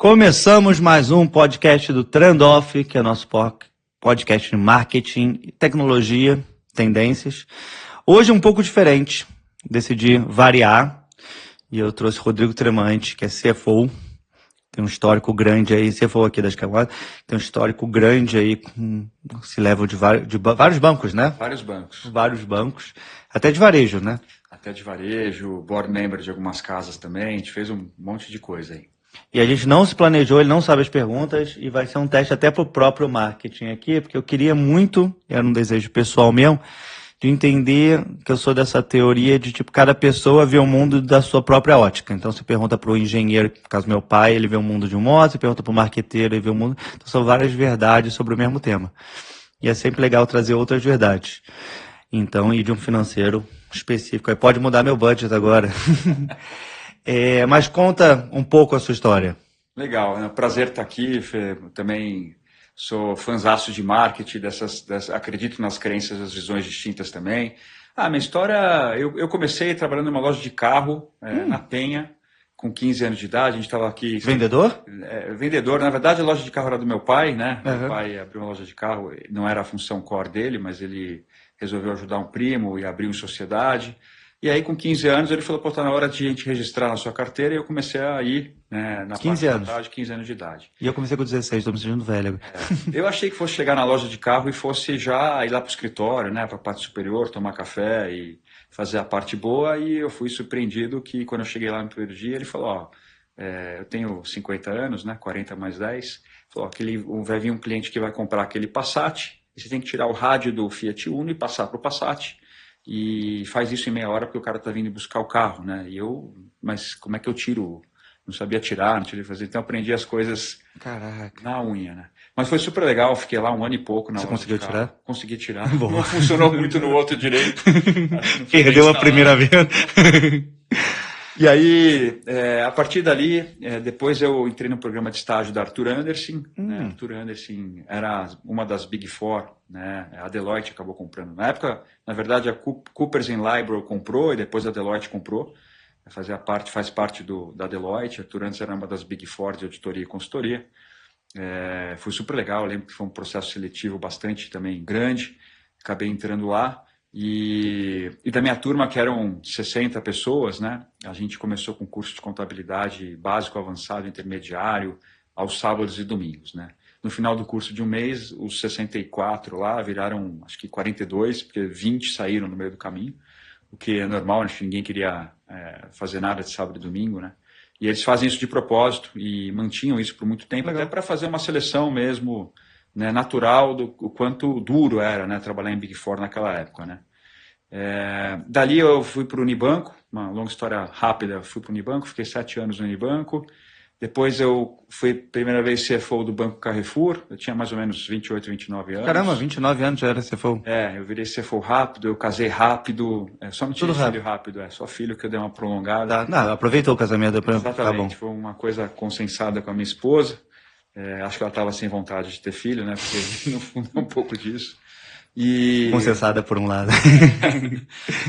Começamos mais um podcast do Trendoff, que é nosso podcast de marketing, tecnologia, tendências. Hoje um pouco diferente, decidi variar e eu trouxe Rodrigo Tremante, que é CFO, tem um histórico grande aí, CFO aqui das Camadas, tem um histórico grande aí, se leva de vários bancos, né? Vários bancos. Vários bancos, até de varejo, né? Até de varejo, board member de algumas casas também, a gente fez um monte de coisa aí. E a gente não se planejou, ele não sabe as perguntas e vai ser um teste até para o próprio marketing aqui, porque eu queria muito, era um desejo pessoal meu, de entender que eu sou dessa teoria de, tipo, cada pessoa vê o mundo da sua própria ótica. Então, você pergunta para o engenheiro, no caso meu pai, ele vê o mundo de um modo, você pergunta para o marqueteiro, ele vê o mundo... Então, são várias verdades sobre o mesmo tema. E é sempre legal trazer outras verdades. Então, e de um financeiro específico. Aí pode mudar meu budget agora. Mas conta um pouco a sua história. Legal, é um prazer estar aqui. Também sou fãzaço de marketing, acredito nas crenças, nas visões distintas também. Minha história, eu comecei trabalhando numa loja de carro, na Penha, com 15 anos de idade. A gente estava aqui... Vendedor? Vendedor. Na verdade, a loja de carro era do meu pai, né? Uhum. Meu pai abriu uma loja de carro, não era a função core dele, mas ele resolveu ajudar um primo e abriu em sociedade. E aí, com 15 anos, ele falou, tá na hora de a gente registrar na sua carteira, e eu comecei a ir, né, na 15 anos. Da tarde, 15 anos de idade. E eu comecei com 16, estou me sentindo velho. Eu achei que fosse chegar na loja de carro e fosse já ir lá para o escritório, né, para a parte superior, tomar café e fazer a parte boa, e eu fui surpreendido que, quando eu cheguei lá no primeiro dia, ele falou, eu tenho 50 anos, né, 40 mais 10, falou, vai vir um cliente que vai comprar aquele Passat, e você tem que tirar o rádio do Fiat Uno e passar para o Passat, e faz isso em meia hora porque o cara tá vindo buscar o carro, né? Mas como é que eu tiro? Não sabia tirar, não sabia fazer, então aprendi as coisas na unha, né? Mas foi super legal, fiquei lá 1 ano e pouco na Você loja conseguiu de carro. tirar? Consegui tirar. Não funcionou muito no outro direito. Perdeu a primeira vez. E aí, a partir dali, depois eu entrei no programa de estágio da Arthur Andersen. Né? Arthur Andersen era uma das Big Four, né? A Deloitte acabou comprando. Na época, na verdade, a Coopers & Lybrand comprou e depois a Deloitte comprou. Faz parte da Deloitte. A Arthur Andersen era uma das Big Four de auditoria e consultoria. Foi super legal, eu lembro que foi um processo seletivo bastante também grande. Acabei entrando lá. E da minha turma, que eram 60 pessoas, né? A gente começou com curso de contabilidade básico, avançado, intermediário, aos sábados e domingos, né? No final do curso de um mês, os 64 lá viraram, acho que 42, porque 20 saíram no meio do caminho, o que é normal, acho que ninguém queria fazer nada de sábado e domingo, né? E eles fazem isso de propósito e mantinham isso por muito tempo, até para fazer uma seleção mesmo, né, natural do quanto duro era, né, trabalhar em Big Four naquela época, né? Dali eu fui para o Unibanco, uma longa história rápida, fui para o Unibanco, fiquei 7 anos no Unibanco. Depois eu fui primeira vez CFO do Banco Carrefour, eu tinha mais ou menos 28, 29 anos. Caramba, 29 anos já era CFO. Eu virei CFO rápido, eu casei rápido, só não tive filho rápido, só filho que eu dei uma prolongada. Aproveitou o casamento depois. Exatamente, foi uma coisa consensada com a minha esposa. Acho que ela estava sem vontade de ter filho, né? Porque no fundo é um pouco disso. Consensada por um lado.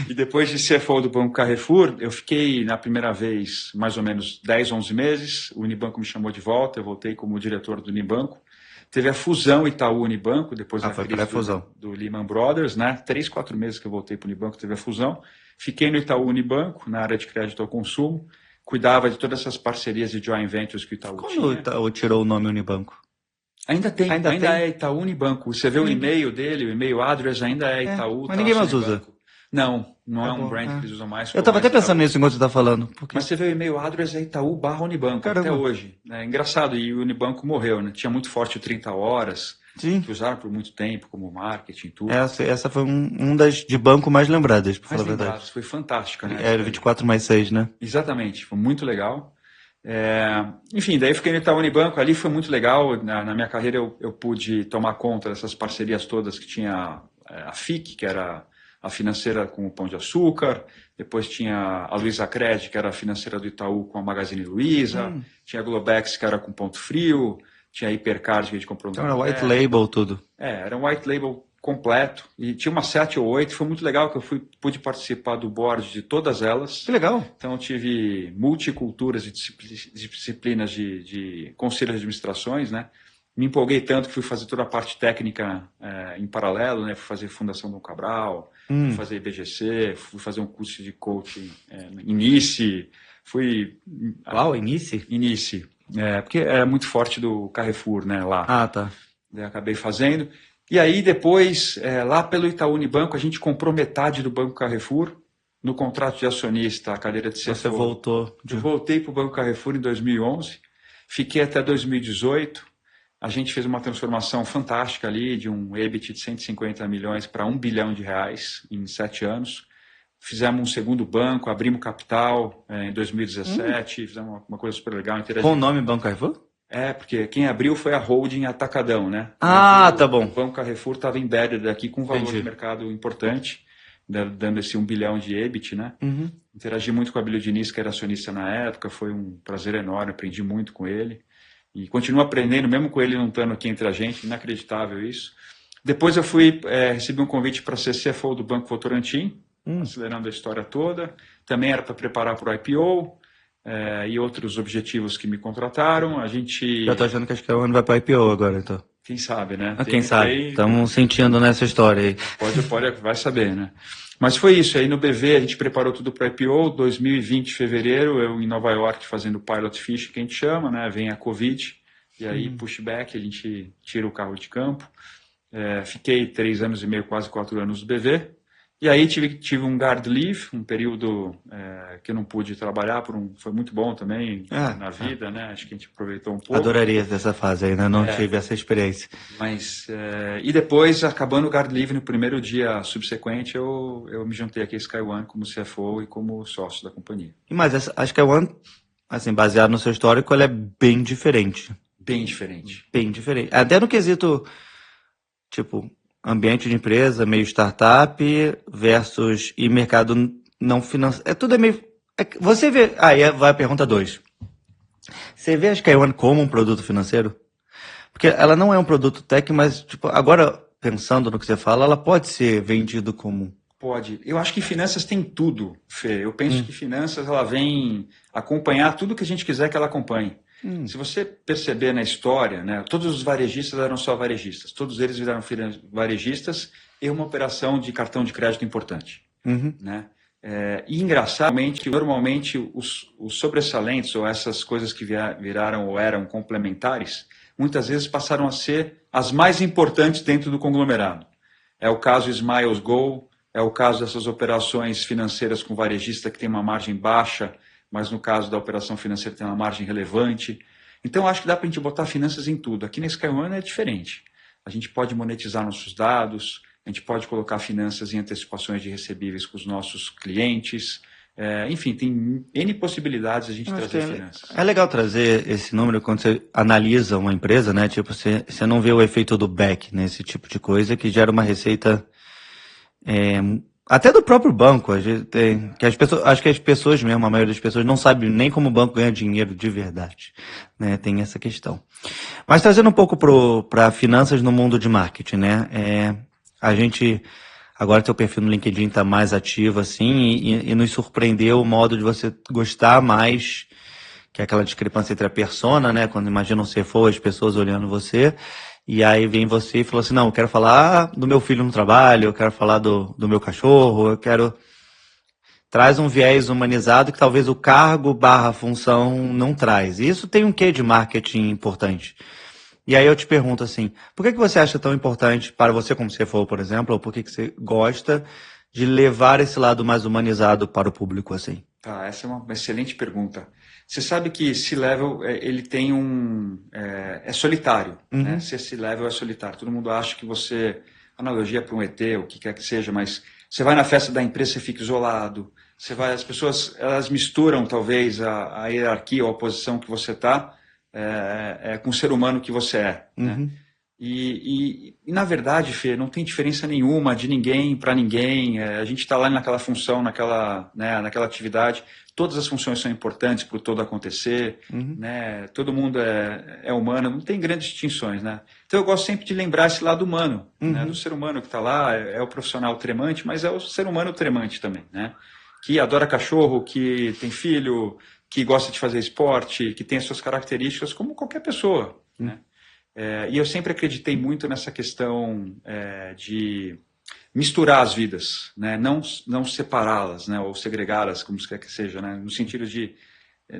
E depois de CFO do Banco Carrefour, eu fiquei na primeira vez mais ou menos 10, 11 meses. O Unibanco me chamou de volta, eu voltei como diretor do Unibanco. Teve a fusão Itaú-Unibanco, depois da crise do Lehman Brothers, né? 3, 4 meses que eu voltei para o Unibanco, teve a fusão. Fiquei no Itaú-Unibanco, na área de crédito ao consumo. Cuidava de todas essas parcerias de joint ventures que o Itaú tinha. Quando o Itaú tirou o nome Unibanco? Ainda é Itaú Unibanco. Você vê o e-mail dele, o e-mail address ainda é Itaú. Mas ninguém mais usa. Não é um brand que eles usam mais. Eu estava até pensando nisso enquanto você está falando. Mas você vê o e-mail address é Itaú/Unibanco, até hoje. É engraçado, e o Unibanco morreu, né? Tinha muito forte o 30 horas, Sim. Que usaram por muito tempo como marketing, tudo. Essa foi um das de banco mais lembradas, para falar a verdade. Foi fantástica, né? Era 24+6, né? Exatamente, foi muito legal. Enfim, daí eu fiquei no Itaú Unibanco, ali foi muito legal. Na minha carreira eu pude tomar conta dessas parcerias todas que tinha a FIC, que era a financeira com o Pão de Açúcar, depois tinha a Luizacred, que era a financeira do Itaú com a Magazine Luiza, tinha a Globex, que era com Ponto Frio, tinha a Hipercard, que a gente comprou no Então era white label tudo. Era um white label completo, e tinha umas 7 ou 8, foi muito legal que eu pude participar do board de todas elas. Que legal. Então eu tive multiculturas e disciplinas de conselho de administrações, né? Me empolguei tanto que fui fazer toda a parte técnica em paralelo, né? Fui fazer Fundação Dom Cabral, fui fazer IBGC, fui fazer um curso de coaching Inici, Uau, Inici? Inici, porque é muito forte do Carrefour, né, lá. Ah, tá. Daí acabei fazendo. E aí depois, lá pelo Itaú Unibanco, a gente comprou metade do Banco Carrefour no contrato de acionista, a cadeira de CFO. Você voltou. Eu voltei para o Banco Carrefour em 2011, fiquei até 2018. A gente fez uma transformação fantástica ali, de um EBIT de 150 milhões para 1 bilhão de reais em 7 anos. Fizemos um segundo banco, abrimos capital em 2017, fizemos uma coisa super legal. Com o nome Banco Carrefour? Porque quem abriu foi a holding Atacadão, né? Ah, tá bom. O Banco Carrefour estava embedded aqui com um valor Entendi. de mercado importante, dando esse 1 bilhão de EBIT, né? Uhum. Interagi muito com a Abílio Diniz, que era acionista na época, foi um prazer enorme, aprendi muito com ele. E continuo aprendendo, mesmo com ele não estando aqui entre a gente, inacreditável isso. Depois eu recebi um convite para ser CFO do Banco Votorantim, acelerando a história toda. Também era para preparar para o IPO e outros objetivos que me contrataram. A gente... Já tô achando que acho que o ano vai para IPO agora, então. Quem sabe, né? Quem sabe? Estamos sentindo nessa história aí. Vai saber, né? Mas foi isso. Aí no BV a gente preparou tudo para IPO. 2020, fevereiro, eu em Nova York fazendo pilot fish, que a gente chama, né? Vem a Covid, e aí pushback, a gente tira o carro de campo. Fiquei 3 anos e meio, quase 4 anos no BV. E aí tive um guard leave, um período que eu não pude trabalhar, foi muito bom também na vida, né? Acho que a gente aproveitou um pouco. Adoraria dessa fase aí, né? Não tive essa experiência. Mas, e depois, acabando o guard leave, no primeiro dia subsequente, eu me juntei aqui a SkyOne como CFO e como sócio da companhia. Mas a SkyOne, assim, baseado no seu histórico, ela é bem diferente. Bem diferente. Bem diferente. Até no quesito, tipo... ambiente de empresa, meio startup versus e mercado não financeiro. Tudo é meio... você vê... Aí vai a pergunta 2. Você vê a SkyOne como um produto financeiro? Porque ela não é um produto tech, mas tipo, agora, pensando no que você fala, ela pode ser vendido como... Pode. Eu acho que finanças tem tudo, Fê. Eu penso que finanças ela vem acompanhar tudo que a gente quiser que ela acompanhe. Se você perceber na história, né, todos os varejistas eram só varejistas. Todos eles viraram varejistas e uma operação de cartão de crédito importante. Né? E engraçadamente, normalmente os sobressalentes ou essas coisas que viraram ou eram complementares, muitas vezes passaram a ser as mais importantes dentro do conglomerado. É o caso Smiles Go, é o caso dessas operações financeiras com varejista que tem uma margem baixa, mas no caso da operação financeira tem uma margem relevante. Então, acho que dá para a gente botar finanças em tudo. Aqui na SkyOne é diferente. A gente pode monetizar nossos dados, a gente pode colocar finanças em antecipações de recebíveis com os nossos clientes. Enfim, tem N possibilidades de a gente trazer finanças. É legal trazer esse número quando você analisa uma empresa, né? Tipo, você não vê o efeito do back nesse tipo de coisa que gera uma receita... até do próprio banco, acho que as pessoas mesmo, a maioria das pessoas não sabe nem como o banco ganha dinheiro de verdade, né? Tem essa questão. Mas trazendo um pouco para finanças no mundo de marketing, né? A gente, agora teu perfil no LinkedIn está mais ativo, assim, e nos surpreendeu o modo de você gostar mais, que é aquela discrepância entre a persona, né? Quando imagina um CFO, as pessoas olhando você, e aí vem você e falou assim, não, eu quero falar do meu filho no trabalho, eu quero falar do meu cachorro, eu quero... Traz um viés humanizado que talvez o cargo/função não traz. E isso tem um quê de marketing importante. E aí eu te pergunto assim, por que você acha tão importante para você como CFO, por exemplo, ou por que você gosta de levar esse lado mais humanizado para o público assim? Tá, essa é uma excelente pergunta. Você sabe que C-Level, ele tem é solitário, né? Ser C-Level é solitário. Todo mundo acha que você, analogia para um ET, o que quer que seja, mas você vai na festa da empresa, você fica isolado. As pessoas, elas misturam talvez a hierarquia ou a posição que você está com o ser humano que você é. Né? E na verdade, Fê, não tem diferença nenhuma de ninguém para ninguém. A gente está lá naquela função, naquela atividade. Todas as funções são importantes para o todo acontecer. Né? Todo mundo é humano, não tem grandes distinções. Né? Então eu gosto sempre de lembrar esse lado humano, né? Do ser humano que está lá. É o profissional tremante, mas é o ser humano tremante também. Né? Que adora cachorro, que tem filho, que gosta de fazer esporte, que tem as suas características como qualquer pessoa. Né? E eu sempre acreditei muito nessa questão de misturar as vidas, né? Não separá-las, né? Ou segregá-las, como quer que seja, né? No sentido de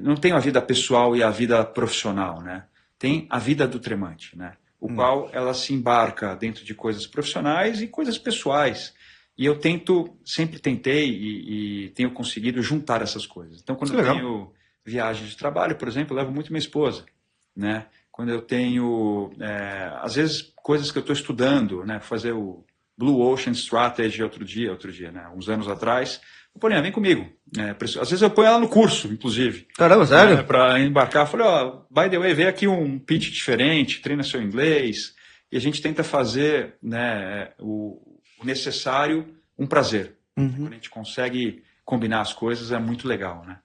não tem a vida pessoal e a vida profissional, né? Tem a vida do tremante, né? O qual ela se embarca dentro de coisas profissionais e coisas pessoais. E eu sempre tentei e tenho conseguido juntar essas coisas. Então, quando eu tenho viagens de trabalho, por exemplo, eu levo muito minha esposa, né? Quando eu tenho, às vezes, coisas que eu estou estudando, né? Fazer o Blue Ocean Strategy outro dia, né? Uns anos atrás. Eu falei, vem comigo. Às vezes eu ponho ela no curso, inclusive. Caramba, sério? Para embarcar. Eu falei, by the way, vem aqui um pitch diferente, treina seu inglês. E a gente tenta fazer, né, o necessário um prazer. Quando a gente consegue combinar as coisas, é muito legal, né?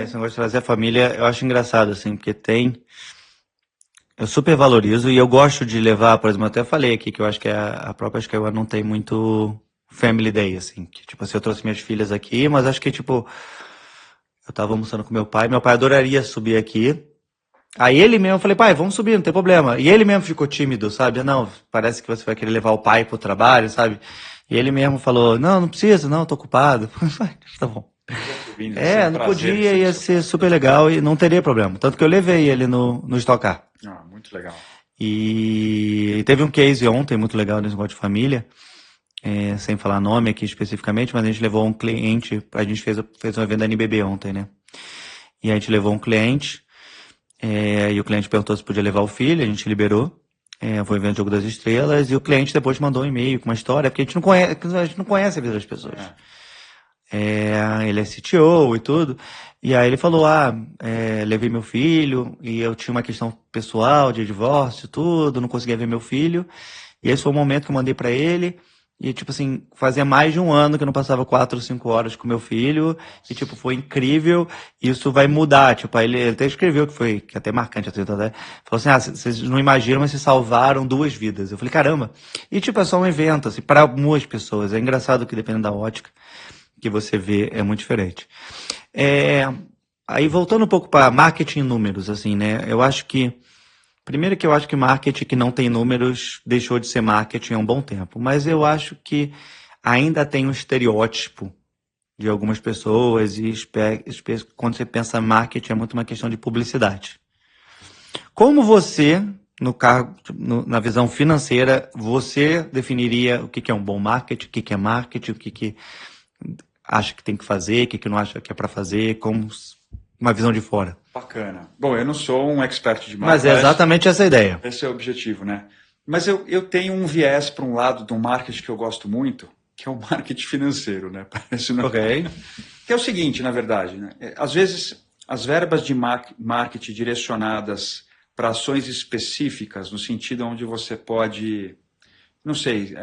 Esse negócio de trazer a família, eu acho engraçado, assim, porque eu super valorizo e eu gosto de levar, por exemplo, eu até falei aqui que eu acho que a própria Skyway não tem muito family day, assim, que tipo assim, eu trouxe minhas filhas aqui, mas acho que tipo, eu tava almoçando com meu pai adoraria subir aqui, aí ele mesmo, eu falei, pai, vamos subir, não tem problema, e ele mesmo ficou tímido, sabe, não, parece que você vai querer levar o pai pro trabalho, sabe, e ele mesmo falou, não precisa, não, tô ocupado, tá bom. Não podia, ia ser super legal e não teria problema. Tanto que eu levei ele no Stock Car. Muito legal. E teve um case ontem muito legal nesse negócio de família, sem falar nome aqui especificamente, mas a gente levou um cliente, a gente fez um evento da NBB ontem, né? E a gente levou um cliente, e o cliente perguntou se podia levar o filho, a gente liberou. Foi um evento Jogo das Estrelas, e o cliente depois mandou um e-mail com uma história, porque a gente não conhece a vida das pessoas. Ele é CTO e tudo, e aí ele falou, levei meu filho, e eu tinha uma questão pessoal de divórcio e tudo, não conseguia ver meu filho, e esse foi o momento que eu mandei pra ele, e tipo assim, fazia mais de um ano que eu não passava 4 ou 5 horas com meu filho, e tipo, foi incrível, isso vai mudar, tipo, aí ele até escreveu que é até marcante, falou assim, vocês não imaginam, mas vocês salvaram 2 vidas, eu falei, caramba, e tipo, é só um evento, assim, para algumas pessoas, é engraçado que dependendo da ótica, que você vê é muito diferente. Aí voltando um pouco para marketing e números, assim, né? Primeiro que eu acho que marketing que não tem números deixou de ser marketing há um bom tempo, mas eu acho que ainda tem um estereótipo de algumas pessoas e quando você pensa em marketing é muito uma questão de publicidade. Como você, na visão financeira, você definiria o que é um bom marketing, o que é marketing, o que acha que tem que fazer, o que não acha que é para fazer, como uma visão de fora? Bacana. Bom, eu não sou um expert de marketing. Mas é exatamente essa a ideia. Esse é o objetivo, né? Mas eu tenho um viés para um lado do marketing que eu gosto muito, que é o marketing financeiro, né? Parece Ok. Que é o seguinte, na verdade, né? Às vezes, as verbas de marketing direcionadas para ações específicas, no sentido onde você pode, não sei,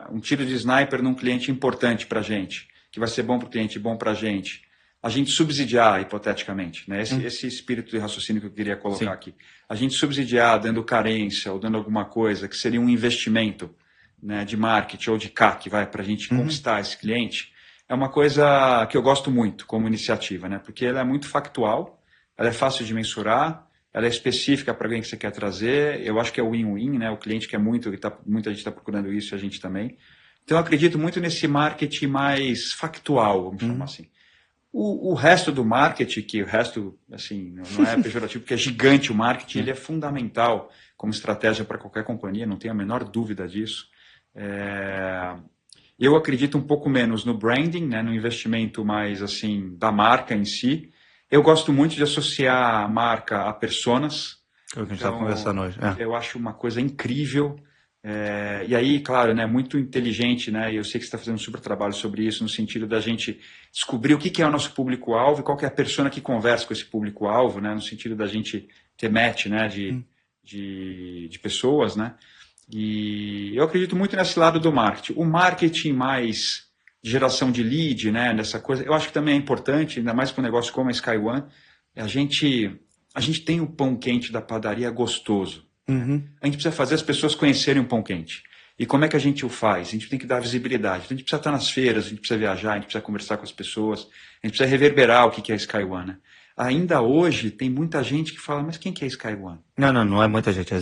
um tiro de sniper num cliente importante para a gente, que vai ser bom para o cliente e bom para a gente subsidiar, hipoteticamente, né? Esse espírito de raciocínio que eu queria colocar aqui. A gente subsidiar dando carência ou dando alguma coisa que seria um investimento, né, de marketing ou de CAC, para a gente conquistar esse cliente, é uma coisa que eu gosto muito como iniciativa, né? Porque ela é muito factual, ela é fácil de mensurar, ela é específica para alguém que você quer trazer, eu acho que é win-win, né? O cliente quer muito, muita gente está procurando isso e a gente também. Então, eu acredito muito nesse marketing mais factual, vamos chamar assim. O resto do marketing, que o resto, assim, não é pejorativo, porque é gigante o marketing, ele é fundamental como estratégia para qualquer companhia, não tenho a menor dúvida disso. Eu acredito um pouco menos no branding, né, no investimento mais, assim, da marca em si. Eu gosto muito de associar a marca a personas. É o que a gente estava conversando hoje. Eu acho uma coisa incrível. E aí, claro, né, muito inteligente, né, e eu sei que você está fazendo um super trabalho sobre isso, no sentido da gente descobrir o que é o nosso público-alvo e qual que é a persona que conversa com esse público-alvo, né, no sentido da gente ter match, né, de pessoas, né. E eu acredito muito nesse lado do marketing. O marketing mais de geração de lead, né, nessa coisa, eu acho que também é importante, ainda mais para um negócio como a Sky One, a gente tem o pão quente da padaria gostoso. Uhum. A gente precisa fazer as pessoas conhecerem o pão quente. E como é que a gente o faz? A gente tem que dar visibilidade. Então, a gente precisa estar nas feiras, a gente precisa viajar, a gente precisa conversar com as pessoas, a gente precisa reverberar o que é a Sky One. Né? Ainda hoje, tem muita gente que fala, mas quem que é a Sky One? Não é muita gente.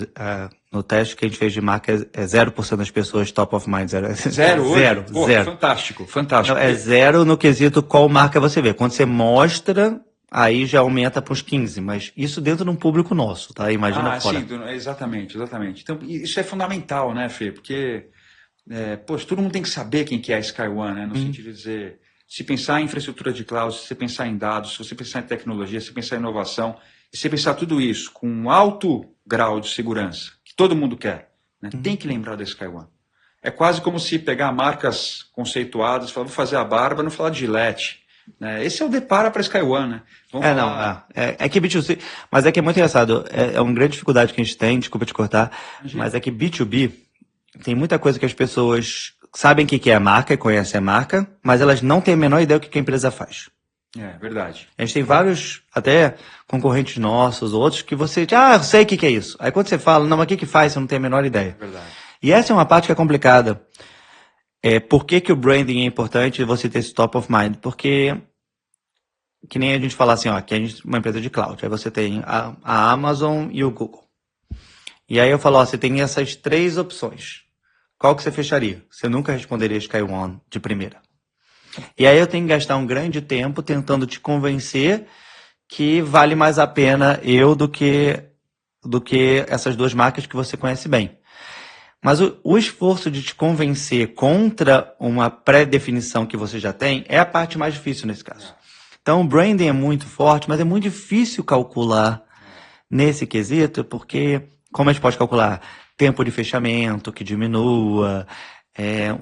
No teste que a gente fez de marca, é 0% das pessoas top of mind. Zero hoje? Zero, Pô, zero. Fantástico, fantástico. Não, é zero no quesito qual marca você vê. Quando você mostra, aí já aumenta para uns 15, mas isso dentro de um público nosso, tá? Imagina fora. Sim, exatamente. Então, isso é fundamental, né, Fê? Porque, poxa, todo mundo tem que saber quem que é a Sky One, né? No sentido de dizer, se pensar em infraestrutura de cloud, se você pensar em dados, se você pensar em tecnologia, se você pensar em inovação, e se você pensar tudo isso com um alto grau de segurança, que todo mundo quer, né? Tem que lembrar da Sky One. É quase como se pegar marcas conceituadas, falar, vou fazer a barba, não falar de Gillette. Esse é o depara para a Sky One, né? É que B2C, mas é que é muito engraçado, é uma grande dificuldade que a gente tem, desculpa te cortar, mas é que B2B tem muita coisa que as pessoas sabem o que é a marca e conhecem a marca, mas elas não têm a menor ideia do que a empresa faz. É verdade. A gente tem vários, até concorrentes nossos, outros, que você diz, eu sei o que é isso. Aí quando você fala, não, mas o que faz, você não tem a menor ideia. É verdade. E essa é uma parte que é complicada. Por que o branding é importante você ter esse top of mind? Porque, que nem a gente fala assim, aqui a gente é uma empresa de cloud, aí você tem a Amazon e o Google. E aí eu falo, você tem essas 3 opções. Qual que você fecharia? Você nunca responderia Sky One de primeira. E aí eu tenho que gastar um grande tempo tentando te convencer que vale mais a pena eu do que essas 2 marcas que você conhece bem. Mas o esforço de te convencer contra uma pré-definição que você já tem é a parte mais difícil nesse caso. Então, o branding é muito forte, mas é muito difícil calcular nesse quesito, porque como a gente pode calcular tempo de fechamento que diminua,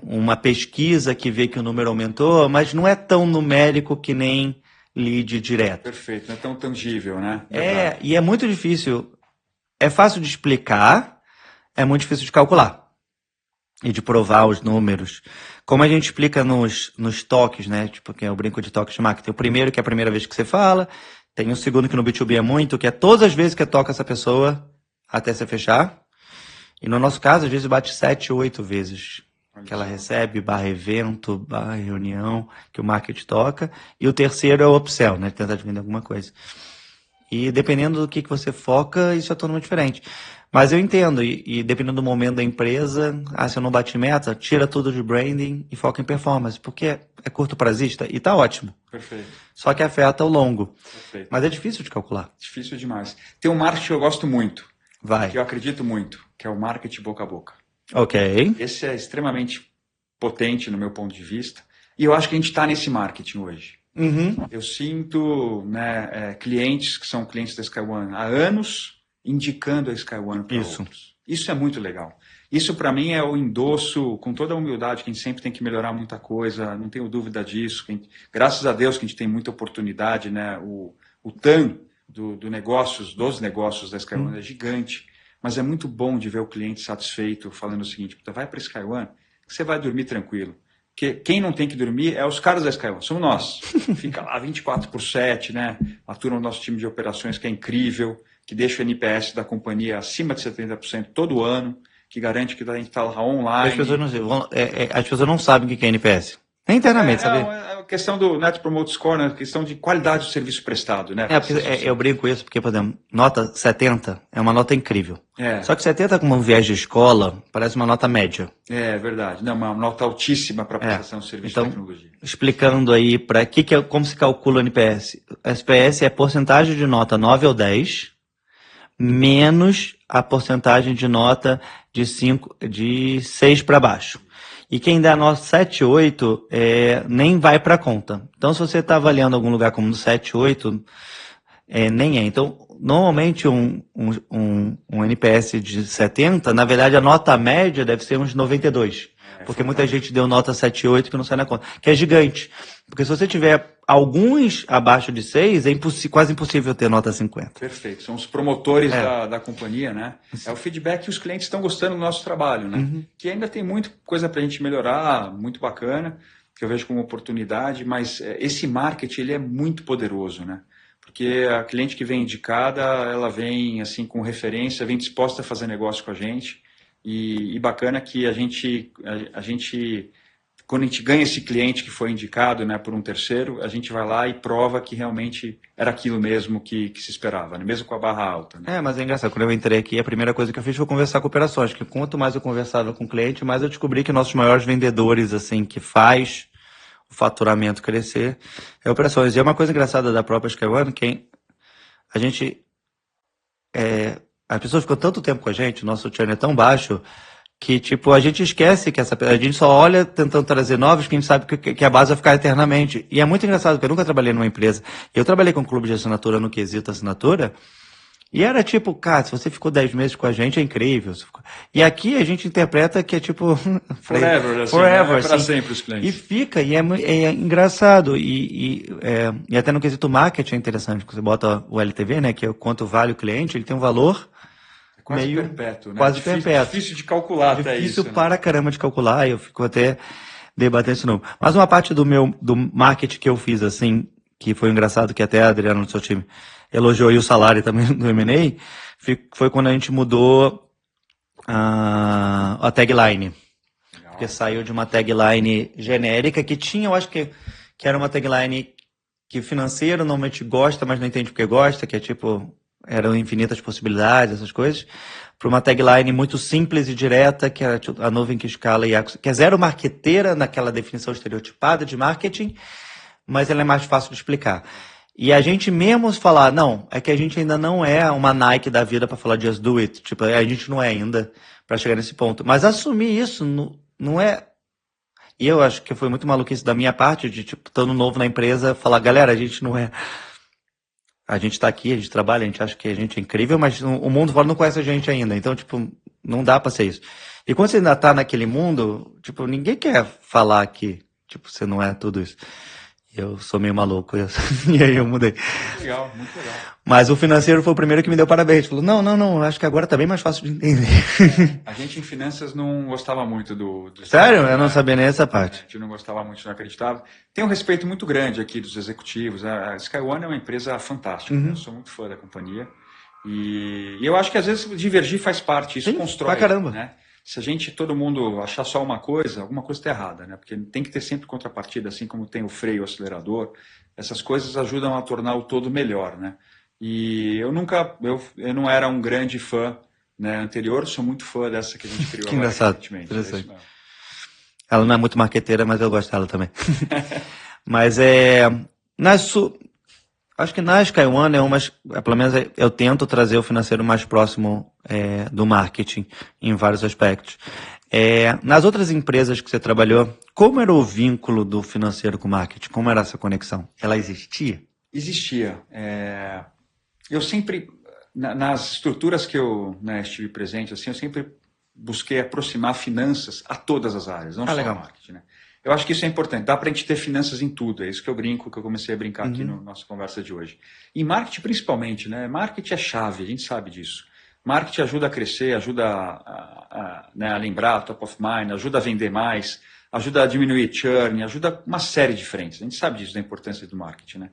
uma pesquisa que vê que o número aumentou, mas não é tão numérico que nem lead direto. Perfeito, não é tão tangível, né? E é muito difícil. É fácil de explicar, é muito difícil de calcular e de provar os números. Como a gente explica nos toques, né? Tipo, que é o brinco de toques de marketing. Tem o primeiro, que é a primeira vez que você fala. Tem o segundo, que no B2B é muito, que é todas as vezes que toca essa pessoa até você fechar. E no nosso caso, às vezes bate 7 ou 8 vezes que ela recebe, /evento, /reunião, que o marketing toca. E o terceiro é o upsell, né? Tentar vender alguma coisa. E dependendo do que você foca, isso é totalmente diferente. Mas eu entendo, e dependendo do momento da empresa, se eu não bati meta, tira tudo de branding e foca em performance, porque é curto prazista e tá ótimo. Perfeito. Só que afeta o longo. Perfeito. Mas é difícil de calcular. Difícil demais. Tem um marketing que eu gosto muito, Vai. que eu acredito muito, que é o marketing boca a boca. Ok. Esse é extremamente potente no meu ponto de vista, e eu acho que a gente está nesse marketing hoje. Uhum. Eu sinto clientes que são clientes da Sky One há anos indicando a Sky One para outros. Isso é muito legal. Isso, para mim, é o endosso, com toda a humildade, que a gente sempre tem que melhorar muita coisa, não tenho dúvida disso. Graças a Deus que a gente tem muita oportunidade, né? O TAM dos negócios da Sky One é gigante, mas é muito bom de ver o cliente satisfeito, falando o seguinte, vai para a Sky One, que você vai dormir tranquilo. Porque quem não tem que dormir é os caras da Sky One, somos nós. Fica lá 24/7, né? Atura o nosso time de operações, que é incrível, que deixa o NPS da companhia acima de 70% todo ano, que garante que a gente está lá online. As pessoas não sabem o que é NPS. Nem internamente, sabe? É a questão do Net Promoter Score, né? A questão de qualidade do serviço prestado, né? Eu brinco isso porque, por exemplo, nota 70 é uma nota incrível. Só que 70 como um viés de escola parece uma nota média. É verdade. Não, uma nota altíssima para a prestação de serviço de tecnologia. Explicando aí como se calcula o NPS. O SPS é a porcentagem de nota 9 ou 10 menos a porcentagem de nota de 6 para baixo. E quem dá nota 7, 8 nem vai para a conta. Então, se você está avaliando algum lugar como 7, 8, nem é. Então, normalmente um NPS de 70, na verdade a nota média deve ser uns 92. Porque muita gente deu nota 7, 8 que não sai na conta. Que é gigante. Porque se você tiver alguns abaixo de 6, é quase impossível ter nota 50. Perfeito. São os promotores da companhia, né? É o feedback que os clientes estão gostando do nosso trabalho, né? Que ainda tem muita coisa para a gente melhorar, muito bacana, que eu vejo como oportunidade, mas esse marketing ele é muito poderoso, né? Porque a cliente que vem indicada, ela vem assim com referência, vem disposta a fazer negócio com a gente e bacana que a gente quando a gente ganha esse cliente que foi indicado, né, por um terceiro, a gente vai lá e prova que realmente era aquilo mesmo que se esperava, né? Mesmo com a barra alta. Né? Mas é engraçado, quando eu entrei aqui, a primeira coisa que eu fiz foi conversar com operações, que quanto mais eu conversava com o cliente, mais eu descobri que nossos maiores vendedores, assim, que faz o faturamento crescer, é operações. E é uma coisa engraçada da própria SkyOne, que a gente... a pessoa ficou tanto tempo com a gente, o nosso churn é tão baixo, que, tipo, a gente esquece que a gente só olha tentando trazer novos, que a gente sabe que a base vai ficar eternamente. E é muito engraçado, porque eu nunca trabalhei numa empresa. Eu trabalhei com um clube de assinatura no quesito assinatura, e era tipo, cara, se você ficou 10 meses com a gente, é incrível. E aqui a gente interpreta que é tipo... Forever, assim, forever, né? É para assim. sempre os clientes. E fica, e é engraçado. E até no quesito marketing é interessante, você bota o LTV, né, que é o quanto vale o cliente, ele tem um valor... Quase meio perpétuo, né? Quase perpétuo. Difícil de calcular até isso. Difícil para caramba de calcular, eu fico até debatendo isso novo. Mas uma parte do marketing que eu fiz, assim, que foi engraçado, que até a Adriana do seu time elogiou aí o salário também do M&A, foi quando a gente mudou a tagline. Legal. Porque saiu de uma tagline genérica que tinha, eu acho que era uma tagline que o financeiro normalmente gosta, mas não entende porque gosta, que é tipo... Eram infinitas possibilidades, essas coisas, para uma tagline muito simples e direta, que era a nuvem que escala e que é zero marqueteira naquela definição estereotipada de marketing, mas ela é mais fácil de explicar. E a gente mesmo falar, não, é que a gente ainda não é uma Nike da vida para falar just do it, tipo, a gente não é ainda para chegar nesse ponto. Mas assumir isso não é... E eu acho que foi muito maluquice da minha parte, de tipo, estando novo na empresa, falar, galera, a gente não é... A gente está aqui, a gente trabalha, a gente acha que a gente é incrível, mas o mundo fora não conhece a gente ainda. Então, tipo, não dá para ser isso. E quando você ainda está naquele mundo, tipo, ninguém quer falar que, tipo, você não é tudo isso. Eu sou meio maluco. E aí eu mudei. Legal, muito legal. Mas o financeiro foi o primeiro que me deu parabéns. Falou, não, acho que agora está bem mais fácil de entender. A gente em finanças não gostava muito do Sério? Eu não sabia nem essa parte. A gente não gostava muito, não acreditava. Tem um respeito muito grande aqui dos executivos. A SkyOne é uma empresa fantástica. Eu sou muito fã da companhia. E eu acho que às vezes divergir faz parte. Isso constrói. Pra caramba. Né? Se todo mundo achar só uma coisa, alguma coisa está errada, né? Porque tem que ter sempre contrapartida, assim como tem o freio, o acelerador. Essas coisas ajudam a tornar o todo melhor, né? E eu não era um grande fã, né, anterior, sou muito fã dessa que a gente criou agora recentemente. Interessante. Ela não é muito marqueteira, mas eu gosto dela também. Mas acho que na SkyOne pelo menos eu tento trazer o financeiro mais próximo do marketing em vários aspectos. Nas outras empresas que você trabalhou, como era o vínculo do financeiro com o marketing? Como era essa conexão? Ela existia? Existia. Eu sempre, nas estruturas que eu estive presente, assim, eu sempre busquei aproximar finanças a todas as áreas, não só legal. marketing, né? Eu acho que isso é importante. Dá para a gente ter finanças em tudo. É isso que eu brinco, que eu comecei a brincar aqui na nossa conversa de hoje. E marketing principalmente, né? Marketing é chave, a gente sabe disso. Marketing ajuda a crescer, ajuda a lembrar, top of mind, ajuda a vender mais, ajuda a diminuir churn, ajuda uma série de frentes. A gente sabe disso, da importância do marketing, né?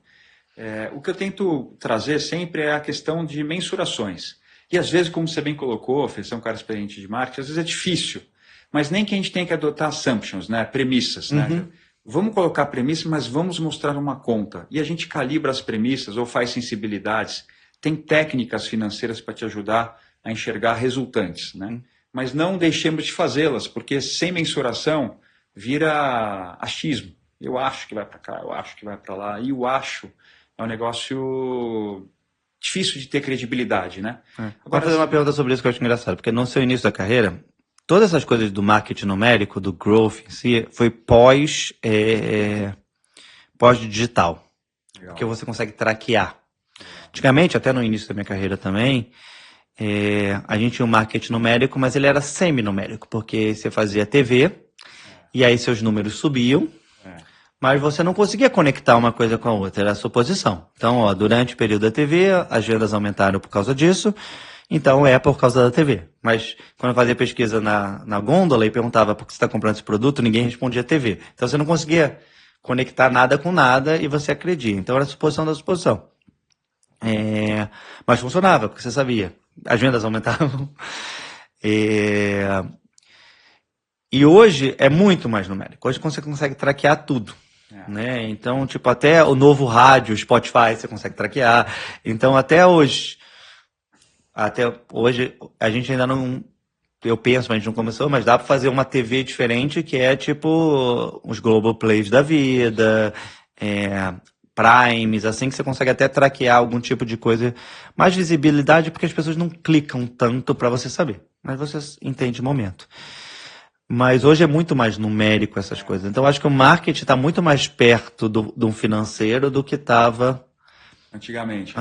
O que eu tento trazer sempre é a questão de mensurações. E às vezes, como você bem colocou, Fê, você é um cara experiente de marketing, às vezes é difícil. Mas nem que a gente tenha que adotar assumptions, né? Premissas. Né? Vamos colocar premissas, mas vamos mostrar uma conta. E a gente calibra as premissas ou faz sensibilidades. Tem técnicas financeiras para te ajudar a enxergar resultantes. Né? Mas não deixemos de fazê-las, porque sem mensuração vira achismo. Eu acho que vai para cá, eu acho que vai para lá. E o acho é um negócio difícil de ter credibilidade. Né? Agora, fazer uma pergunta sobre isso que eu acho engraçado. Porque no seu início da carreira... Todas essas coisas do marketing numérico, do growth em si, foi pós-digital. Porque você consegue traquear. Antigamente, até no início da minha carreira também, a gente tinha um marketing numérico, mas ele era semi-numérico, porque você fazia TV, e aí seus números subiam, mas você não conseguia conectar uma coisa com a outra, era a suposição. Então, ó, durante o período da TV, as vendas aumentaram por causa disso, então é por causa da TV. Mas quando eu fazia pesquisa na gôndola e perguntava por que você está comprando esse produto, ninguém respondia TV. Então você não conseguia conectar nada com nada e você acredita. Então era a suposição da suposição. Mas funcionava, porque você sabia. As vendas aumentavam. E hoje é muito mais numérico. Hoje você consegue traquear tudo. Né? Então, tipo, até o novo rádio, Spotify, você consegue traquear. Então, até hoje, a gente ainda não... Eu penso, a gente não começou, mas dá para fazer uma TV diferente que é tipo os Globoplays da vida, Primes, assim que você consegue até traquear algum tipo de coisa. Mais visibilidade porque as pessoas não clicam tanto para você saber. Mas você entende o momento. Mas hoje é muito mais numérico essas coisas. Então, acho que o marketing está muito mais perto do financeiro do que estava antigamente.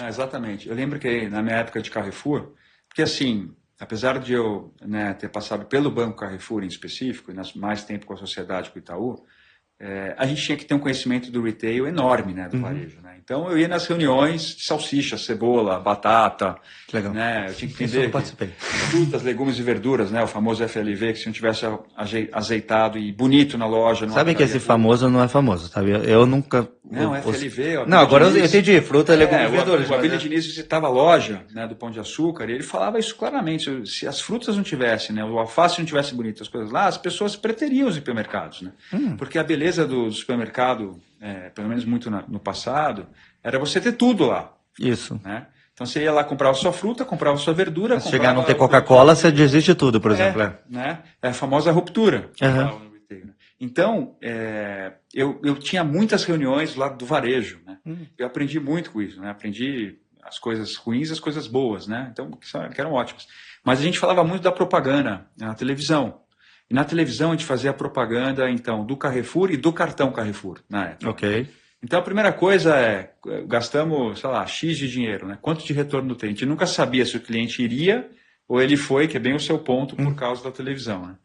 Exatamente. Eu lembro que na minha época de Carrefour, porque assim, apesar de eu ter passado pelo Banco Carrefour em específico, e mais tempo com a sociedade, com o Itaú, a gente tinha que ter um conhecimento do retail enorme, do varejo. Então, eu ia nas reuniões de salsicha, cebola, batata. Que legal. Eu tinha que entender eu participei. Frutas, legumes e verduras, o famoso FLV, que se não tivesse azeitado e bonito na loja... Sabe que esse famoso não é famoso, sabe? Eu nunca... Não, FLV... Não, agora eu entendi. Fruta, legumes e verduras. O Abílio Diniz visitava a loja do Pão de Açúcar e ele falava isso claramente. Se as frutas não tivessem, o alface não tivesse bonito, as coisas lá, as pessoas preteriam os supermercados. Porque a beleza do supermercado, pelo menos muito no passado, era você ter tudo lá. Isso. Então você ia lá, comprava sua fruta, comprava sua verdura... Se chegar a não ter Coca-Cola, você desiste de tudo, por exemplo. É a famosa ruptura. Então, eu tinha muitas reuniões lá do varejo. Eu aprendi muito com isso. Aprendi as coisas ruins e as coisas boas. Então, que eram ótimas. Mas a gente falava muito da propaganda na televisão. E na televisão a gente fazia a propaganda, então, do Carrefour e do cartão Carrefour, na época. Ok. Então, a primeira coisa gastamos, sei lá, X de dinheiro, quanto de retorno tem? A gente nunca sabia se o cliente iria ou ele foi, que é bem o seu ponto, por causa da televisão.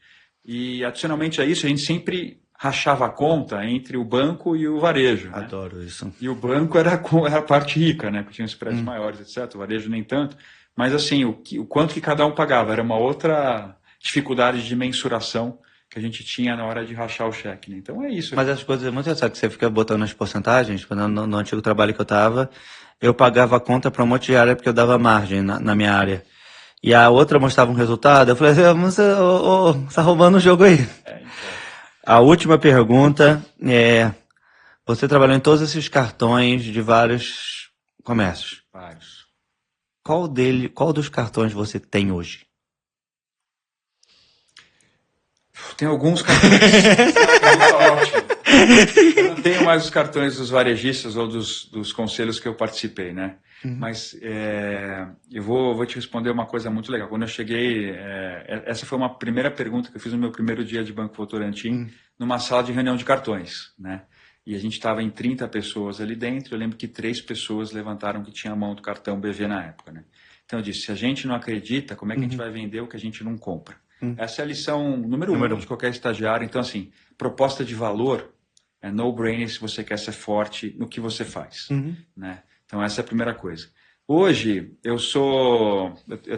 E, adicionalmente a isso, a gente sempre rachava a conta entre o banco e o varejo. Adoro isso. E o banco era a parte rica, que tinha os prédios maiores, etc. O varejo nem tanto. Mas, assim, o quanto que cada um pagava era uma outra dificuldade de mensuração que a gente tinha na hora de rachar o cheque. Então é isso. Mas as coisas é muito engraçado que você fica botando as porcentagens. No antigo trabalho que eu estava, eu pagava a conta para um monte de área porque eu dava margem na minha área. E a outra mostrava um resultado, eu falei assim, você está roubando o jogo aí. Então. A última pergunta é, você trabalhou em todos esses cartões de vários comércios. Vários. Qual dos cartões você tem hoje? Tem alguns cartões. Ótimo. Eu não tenho mais os cartões dos varejistas ou dos conselhos que eu participei, Mas eu vou te responder uma coisa muito legal. Quando eu cheguei, essa foi uma primeira pergunta que eu fiz no meu primeiro dia de Banco Votorantim, numa sala de reunião de cartões, E a gente estava em 30 pessoas ali dentro. Eu lembro que 3 pessoas levantaram que tinha a mão do cartão BV na época, Então eu disse, se a gente não acredita, como é que a gente vai vender o que a gente não compra? Essa é a lição número 1 de qualquer estagiário. Então, assim, proposta de valor é no-brainer se você quer ser forte no que você faz. Então, essa é a primeira coisa. Hoje, eu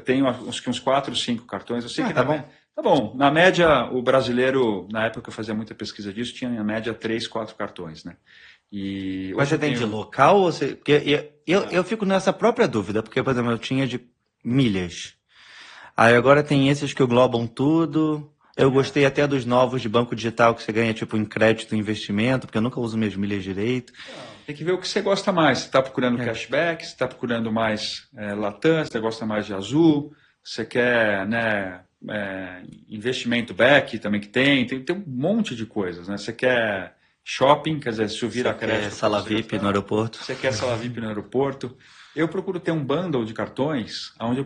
tenho uns 4, 5 cartões. Eu sei que tá bom. Tá bom. Na média, o brasileiro, na época que eu fazia muita pesquisa disso, tinha na média 3, 4 cartões, Mas você tem de local? Ou você... Porque eu fico nessa própria dúvida, porque, por exemplo, eu tinha de milhas. Aí agora tem esses que englobam tudo. Eu gostei até dos novos de banco digital que você ganha tipo em crédito e investimento, porque eu nunca uso minhas milhas direito. Tem que ver o que você gosta mais. Você está procurando cashback, você está procurando mais Latam, você gosta mais de Azul, você quer investimento back também que tem um monte de coisas. Você quer shopping, quer dizer, se vira crédito. Você quer sala VIP no aeroporto. Você quer sala VIP no aeroporto. Eu procuro ter um bundle de cartões onde eu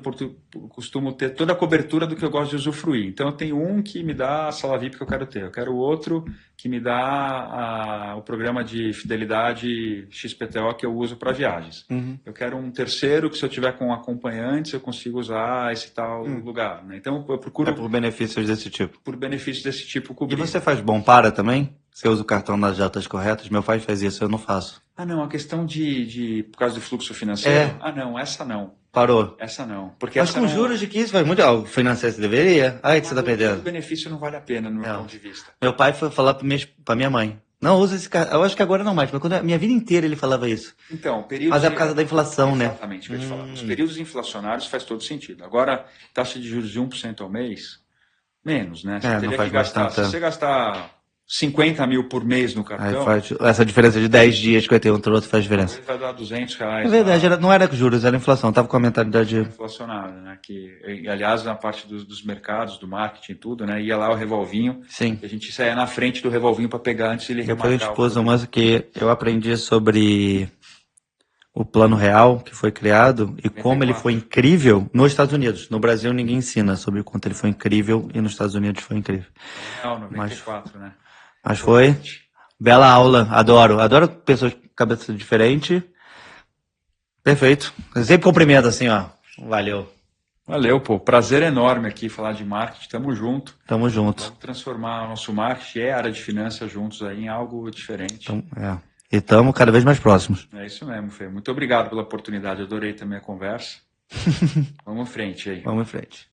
costumo ter toda a cobertura do que eu gosto de usufruir. Então, eu tenho um que me dá a sala VIP que eu quero ter. Eu quero outro que me dá o programa de fidelidade XPTO que eu uso para viagens. Eu quero um terceiro que, se eu tiver com acompanhantes, eu consigo usar esse tal lugar. Então, eu procuro... por benefícios desse tipo. Por benefícios desse tipo, cobrir. E você faz bom para também? Você usa o cartão nas datas corretas? Meu pai faz isso, eu não faço. Ah, não, a questão por causa do fluxo financeiro? É. Ah, não, essa não. Parou. Essa não. Porque Mas essa com não, juros de 15 faz muito. O financeiro você deveria. Aí que você tá o perdendo. benefício não vale a pena, no meu Não. ponto de vista. Meu pai foi falar pra minha mãe. Não usa esse cartão. Eu acho que agora não mais, mas minha vida inteira ele falava isso. Então, períodos... Mas é por causa da inflação, né? Exatamente, o que eu ia te falar. Os períodos inflacionários faz todo sentido. Agora, taxa de juros de 1% ao mês, menos, né? Você não teria faz que gastar... bastante, Se você gastar 50 mil por mês no Aí cartão, faz essa diferença de 10 dias que vai ter um outro faz diferença. vai dar R$ 200. É verdade, não era juros, era inflação. Tava com a mentalidade. Inflacionário, né? E, aliás, na parte dos mercados, do marketing e tudo, né? Ia lá o revolvinho, Sim. e a gente saía na frente do revolvinho para pegar antes ele Depois a remarcar. gente pôs umas que eu aprendi sobre o Plano Real que foi criado e como ele foi incrível nos Estados Unidos. No Brasil ninguém ensina sobre o quanto ele foi incrível e nos Estados Unidos foi incrível. Não, 94, né? Mas foi bela aula, adoro. Adoro pessoas com cabeça diferente. Perfeito. Eu sempre cumprimento assim, ó. Valeu. Valeu, pô. Prazer enorme aqui falar de marketing. Tamo junto. Tamo junto. Vamos transformar o nosso marketing e a área de finanças juntos aí em algo diferente. Então, e estamos cada vez mais próximos. É isso mesmo, Fê. Muito obrigado pela oportunidade. Adorei também a conversa. Vamos em frente aí. Vamos em frente.